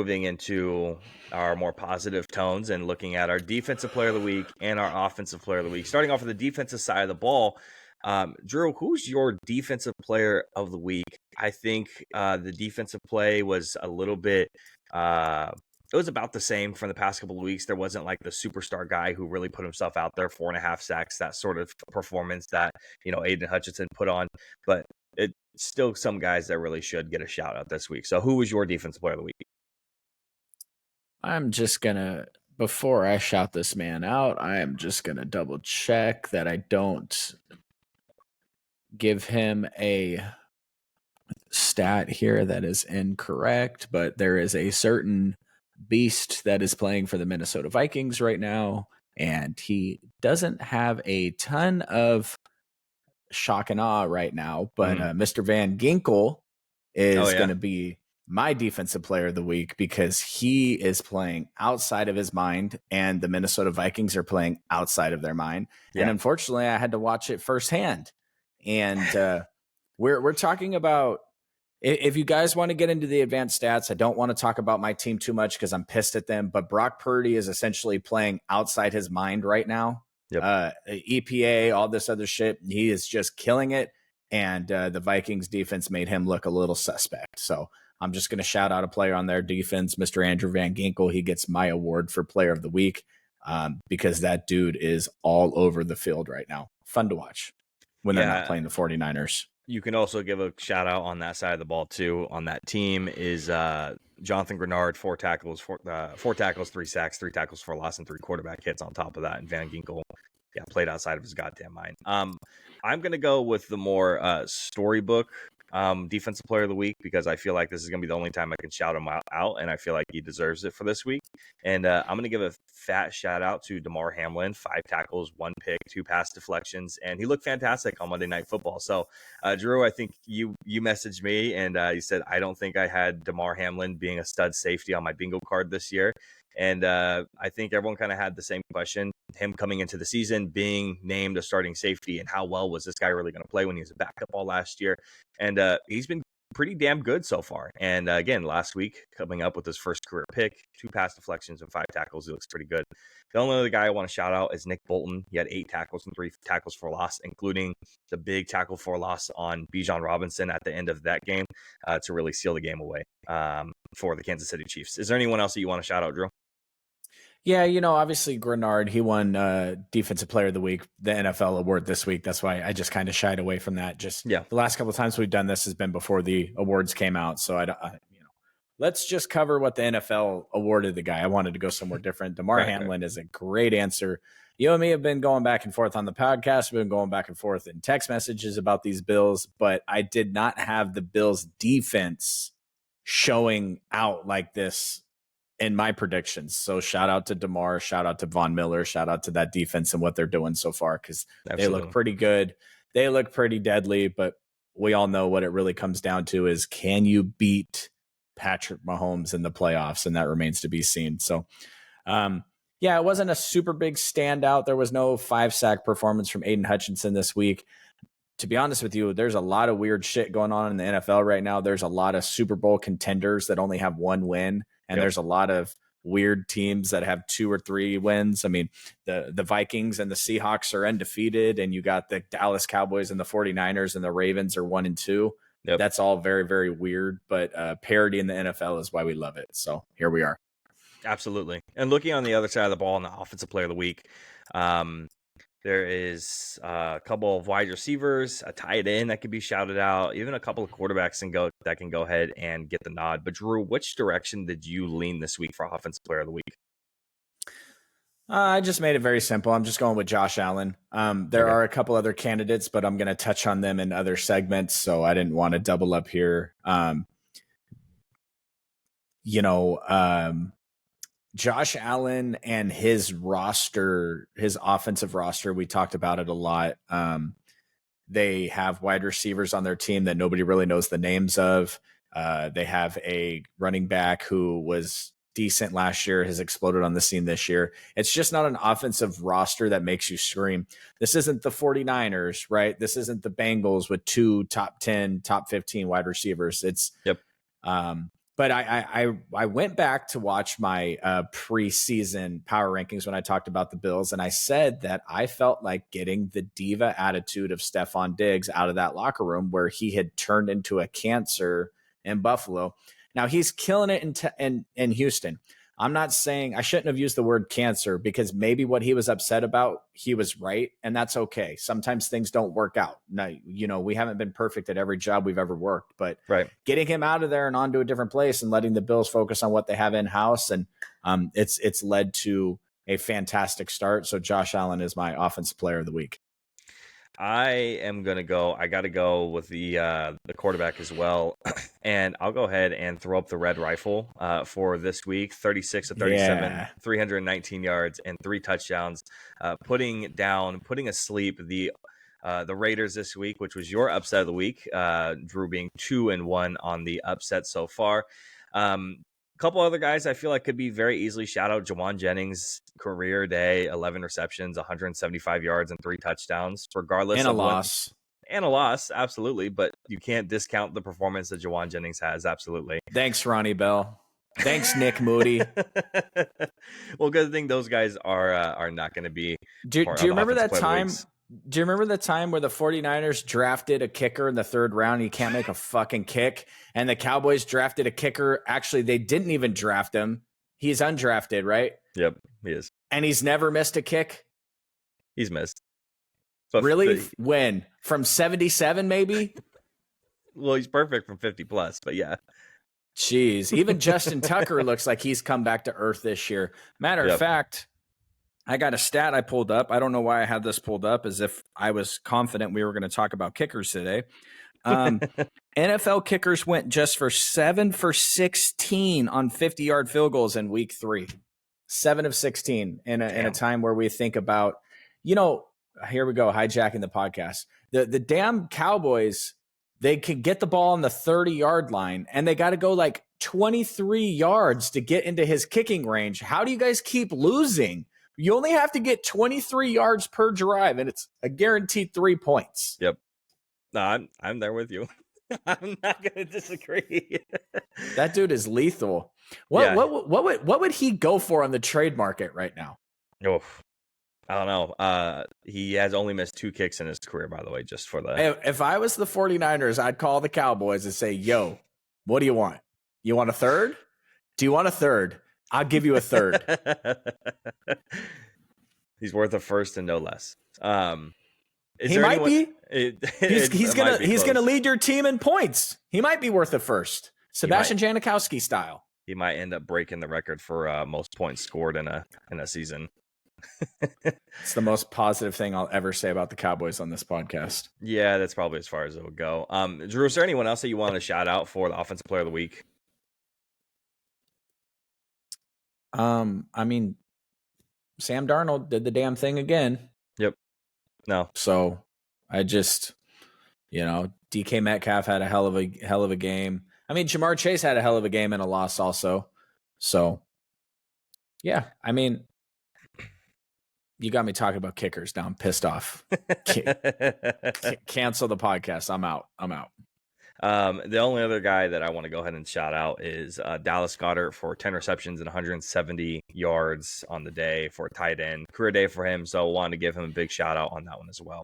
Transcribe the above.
moving into our more positive tones and looking at our defensive player of the week and our offensive player of the week. Starting off with the defensive side of the ball, Drew, who's your defensive player of the week? I think the defensive play was a little bit. It was about the same from the past couple of weeks. There wasn't like the superstar guy who really put himself out there, 4.5 sacks, that sort of performance that Aiden Hutchinson put on. But it's still some guys that really should get a shout out this week. So who was your defensive player of the week? I'm just going to, before I shout this man out, I am just going to double check that I don't give him a stat here that is incorrect, but there is a certain beast that is playing for the Minnesota Vikings right now, and he doesn't have a ton of shock and awe right now, but Mr. Van Ginkel is going to be my defensive player of the week because he is playing outside of his mind and the Minnesota Vikings are playing outside of their mind. Yeah. And unfortunately, I had to watch it firsthand. And we're talking about, if you guys want to get into the advanced stats, I don't want to talk about my team too much because I'm pissed at them, but Brock Purdy is essentially playing outside his mind right now. Yep. EPA, all this other shit. He is just killing it. And the Vikings defense made him look a little suspect. So I'm just going to shout out a player on their defense, Mr. Andrew Van Ginkel. He gets my award for player of the week because that dude is all over the field right now. Fun to watch when they're not playing the 49ers. You can also give a shout out on that side of the ball too. On that team is Jonathan Grenard, 4 tackles, 3 sacks, 3 tackles for loss, and 3 quarterback hits on top of that. And Van Ginkel, played outside of his goddamn mind. I'm gonna go with the more storybook defensive player of the week because I feel like this is gonna be the only time I can shout him out, and I feel like he deserves it for this week. And I'm gonna give a fat shout out to Damar Hamlin, 5 tackles, 1 pick, 2 pass deflections, and he looked fantastic on Monday Night Football. So, Drew, I think you messaged me and you said I don't think I had Damar Hamlin being a stud safety on my bingo card this year. And I think everyone kind of had the same question. Him coming into the season, being named a starting safety, and how well was this guy really going to play when he was a backup all last year? And he's been pretty damn good so far. And again, last week, coming up with his first career pick, 2 pass deflections and 5 tackles. He looks pretty good. The only other guy I want to shout out is Nick Bolton. He had 8 tackles and 3 tackles for loss, including the big tackle for loss on Bijan Robinson at the end of that game to really seal the game away for the Kansas City Chiefs. Is there anyone else that you want to shout out, Drew? Yeah, obviously Grenard, he won Defensive Player of the Week, the NFL award this week. That's why I just kind of shied away from that. The last couple of times we've done this has been before the awards came out. So let's just cover what the NFL awarded the guy. I wanted to go somewhere different. Damar Hamlin is a great answer. You and me have been going back and forth on the podcast. We've been going back and forth in text messages about these Bills, but I did not have the Bills defense showing out like this in my predictions. So shout out to Damar, shout out to Von Miller, shout out to that defense and what they're doing so far because they look pretty good. They look pretty deadly, but we all know what it really comes down to is can you beat Patrick Mahomes in the playoffs? And that remains to be seen. So, it wasn't a super big standout. There was no 5-sack performance from Aiden Hutchinson this week. To be honest with you, there's a lot of weird shit going on in the NFL right now. There's a lot of Super Bowl contenders that only have 1 win. And there's a lot of weird teams that have 2 or 3 wins. I mean, the Vikings and the Seahawks are undefeated, and you got the Dallas Cowboys and the 49ers and the Ravens are 1 and 2. Yep. That's all very, very weird, but parity in the NFL is why we love it. So here we are. Absolutely. And looking on the other side of the ball in the offensive player of the week, there is a couple of wide receivers, a tight end that could be shouted out, even a couple of quarterbacks that can go ahead and get the nod. But Drew, which direction did you lean this week for offensive player of the week? I just made it very simple. I'm just going with Josh Allen. There are a couple other candidates, but I'm going to touch on them in other segments, so I didn't want to double up here. Josh Allen and his roster, his offensive roster, we talked about it a lot. They have wide receivers on their team that nobody really knows the names of. They have a running back who was decent last year, has exploded on the scene this year. It's just not an offensive roster that makes you scream. This isn't the 49ers, right? This isn't the Bengals with 2 top 10, top 15 wide receivers. But But I went back to watch my preseason power rankings when I talked about the Bills, and I said that I felt like getting the diva attitude of Stephon Diggs out of that locker room where he had turned into a cancer in Buffalo. Now he's killing it in Houston. I'm not saying I shouldn't have used the word cancer because maybe what he was upset about, he was right. And that's okay. Sometimes things don't work out. Now, we haven't been perfect at every job we've ever worked, but getting him out of there and onto a different place and letting the Bills focus on what they have in house. And it's led to a fantastic start. So Josh Allen is my offensive player of the week. I got to go with the quarterback as well. And I'll go ahead and throw up the red rifle for this week. 36 of 37, 319 yards and 3 touchdowns, putting asleep the Raiders this week, which was your upset of the week. Drew being 2-1 on the upset so far. Couple other guys I feel like could be very easily shout out. Jawan Jennings, career day, 11 receptions, 175 yards and 3 touchdowns, regardless of a loss. And a loss, absolutely. But you can't discount the performance that Jawan Jennings has, absolutely. Thanks, Ronnie Bell. Thanks, Nick Moody. Well, good thing those guys are not going to be. Do you remember that time? Do you remember the time where the 49ers drafted a kicker in the 3rd round and he can't make a fucking kick? And the Cowboys drafted a kicker. Actually, they didn't even draft him. He's undrafted, right? Yep, he is. And he's never missed a kick? He's missed. But really? When? From 77, maybe? Well, he's perfect from 50 plus, but yeah. Jeez. Even Justin Tucker looks like he's come back to earth this year. Matter of fact, I got a stat I pulled up. I don't know why I had this pulled up, as if I was confident we were going to talk about kickers today. NFL kickers went just for 7 for 16 on 50-yard field goals in week 3. 7 of 16 in a time where we think about, here we go, hijacking the podcast. The damn Cowboys, they can get the ball on the 30-yard line, and they got to go like 23 yards to get into his kicking range. How do you guys keep losing? You only have to get 23 yards per drive, and it's a guaranteed 3 points. Yep. No, I'm there with you. I'm not going to disagree. That dude is lethal. What would he go for on the trade market right now? Oh, I don't know. He has only missed 2 kicks in his career, by the way, just for the. If I was the 49ers, I'd call the Cowboys and say, yo, what do you want? You want a third? Do you want a third? I'll give you a third. He's worth a first and no less. He might be. He's gonna lead your team in points. He might be worth a first. Sebastian Janikowski style. He might end up breaking the record for most points scored in a season. It's the most positive thing I'll ever say about the Cowboys on this podcast. Yeah, that's probably as far as it would go. Drew, is there anyone else that you want to shout out for the offensive player of the week? I mean, Sam Darnold did the damn thing again. Yep. No. So I just, DK Metcalf had a hell of a game. I mean, Jamar Chase had a hell of a game and a loss also. So yeah, I mean, you got me talking about kickers now. I'm pissed off. Cancel the podcast. I'm out. The only other guy that I want to go ahead and shout out is Dallas Goedert for 10 receptions and 170 yards on the day for a tight end. Career day for him, so wanted to give him a big shout out on that one as well.